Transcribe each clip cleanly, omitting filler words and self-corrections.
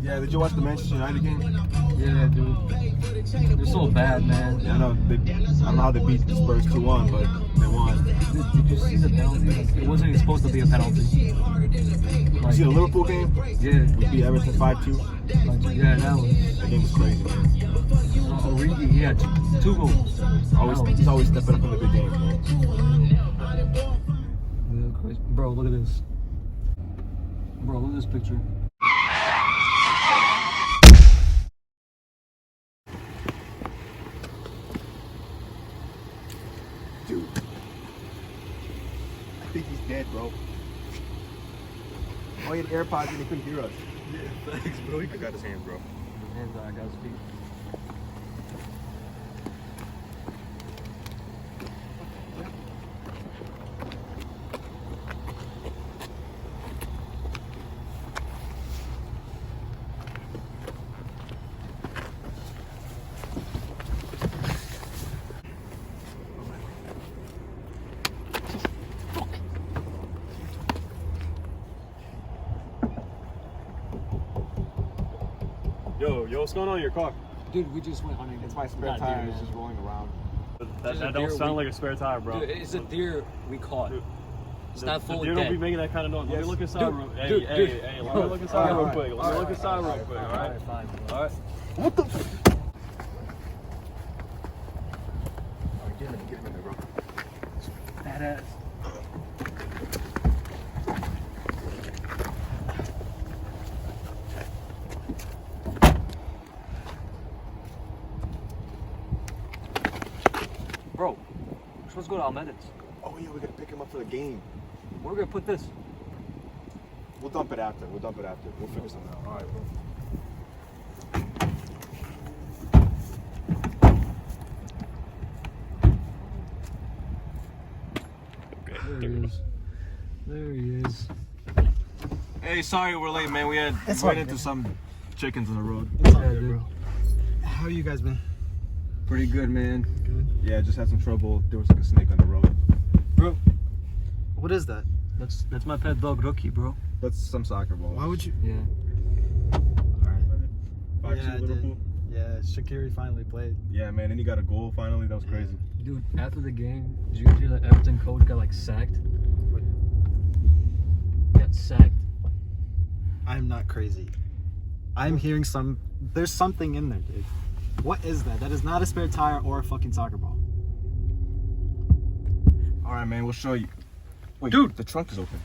Yeah, did you watch the Manchester United game? Yeah, dude. They're so bad, man. Yeah, I know. I don't know how they beat Spurs 2-1, but they won. Did you see the penalty? Like, it wasn't even supposed to be a penalty. You see the Liverpool game? Yeah. We beat Everton 5-2. Yeah, that was. That game was crazy, man. Origi, he had two goals. He's always stepping up in the big games, man. Yeah, crazy. Bro, look at this. Bro, look at this picture. Dude. I think he's dead, bro. Oh, he had AirPods and he couldn't hear us. Yeah, thanks, bro. He got his hand, bro. His hands are, I got his feet. Yo, what's going on in your car? Dude, we just went hunting. It's my spare tire. It's just rolling around. That don't sound like a spare tire, bro. Dude, it's a deer we caught. Dude, It's not fully the deer dead. don't be making that kind of noise. Let me look inside Dude, real dude, Hey, let me look inside real quick. Let me look inside real quick, all right? Fine. All right. What the? Get him in there, bro. Badass. Bro, we're supposed to go to Almedis. Oh yeah, we gotta pick him up for the game. Where are we gonna put this? We'll dump it after. We'll figure something out. All right, bro. There he is. There he is. Hey, sorry we're late, man. We ran into some chickens on the road. Yeah, dude. How you guys been? Pretty good, man. Good. Yeah, just had some trouble. There was like a snake on the road. Bro, What is that? that's my pet dog, Rookie, bro. That's some soccer ball. Why would you? Yeah. Alright. 5-2 Yeah, I did. Liverpool. Yeah, Shaqiri finally played. Yeah, man. And he got a goal finally. That was crazy. Dude, after the game, did you hear that Everton coach got like sacked? Got sacked. I'm not crazy. I'm hearing there's something in there, dude. What is that? That is not a spare tire or a fucking soccer ball. All right, man. We'll show you. Wait, Dude. the trunk is open.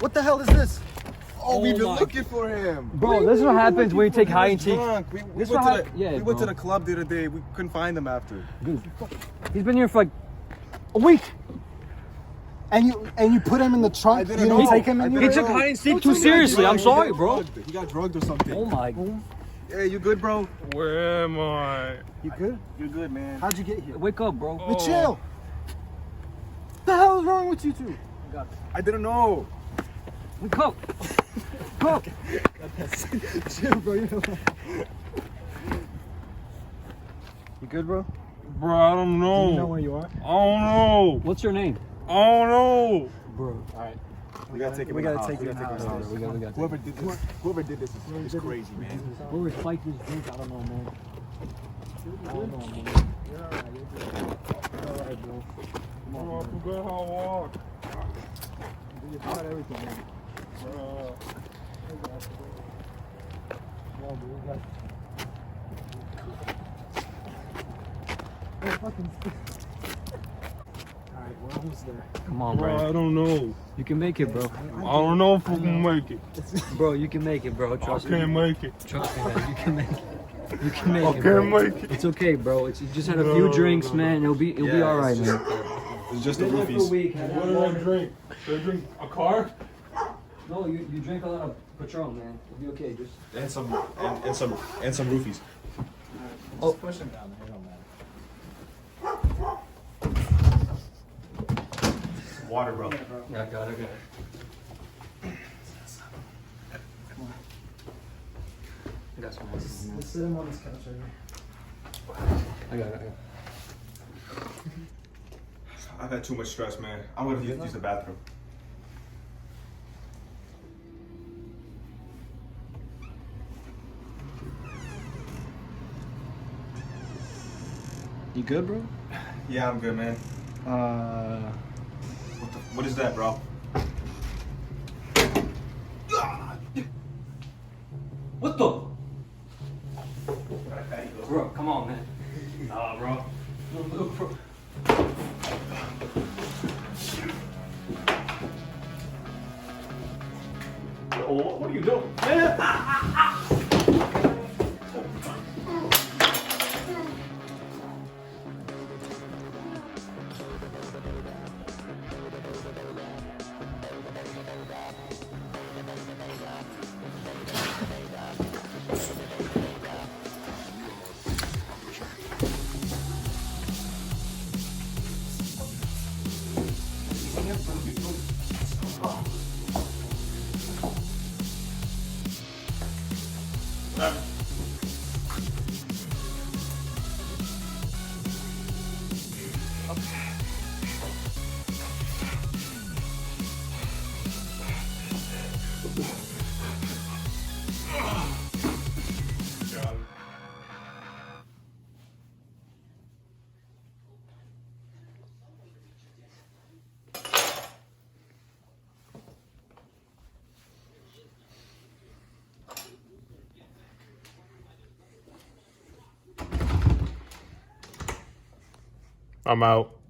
What the hell is this? Oh, we've been my- looking for him. Bro, this is what happens when you take hide and seek. We This went, what to hap- the, yeah, we went to bro. the club the other day. We couldn't find him after. Dude, he's been here for like a week. And you put him in the trunk? I You didn't didn't know. take him I in didn't He your took know. hide and seek too seriously. I'm sorry, bro. He got drugged or something. Oh my. Hey, you good, bro? Where am I? You good? You good, man? How'd you get here? Wake up, bro. But chill. The hell is wrong with you two? I didn't know. Wake up. Go. Chill, bro. You good, bro? Bro, I don't know. Do you know where you are? I don't know. What's your name? I don't know. Bro. Alright. We gotta take him. We in the gotta house. take We him gotta in take the him in house. the house. We got Whoever did this is crazy, man. Whoever spiked this drink, I don't know, man. I don't know, man. You're alright, you're good. You're alright, bro. Come on, Bro, I man. forgot how I walk. You got everything, man. Bro. Yeah, bro, we got- Alright, we're almost there. Come on, Bro, bro. I don't know. You can make it, bro. I don't know if I can make it. Bro, you can make it, bro. I Trust can't me. make it. Trust me, man. You can make it. You can make I it, bro. can't make it. It's okay, bro. You just had a few drinks, man. It'll be all right, man. It's just the Been there for a roofies. week. What did I drink? Did I drink a car? No, you drink a lot of Patron, man. It'll be okay. Just And some roofies. Oh. Push him down there. It don't matter. Water, bro. yeah, I got it. I got some ice, man. Let's sit him on this couch right here. I got it. I've had too much stress, man. I'm gonna use the bathroom. You good, bro? Yeah, I'm good, man. What is that, bro? What the? Bro, come on, man. Nah, bro. Look, bro. Oh, what are you doing? Man! I'm out.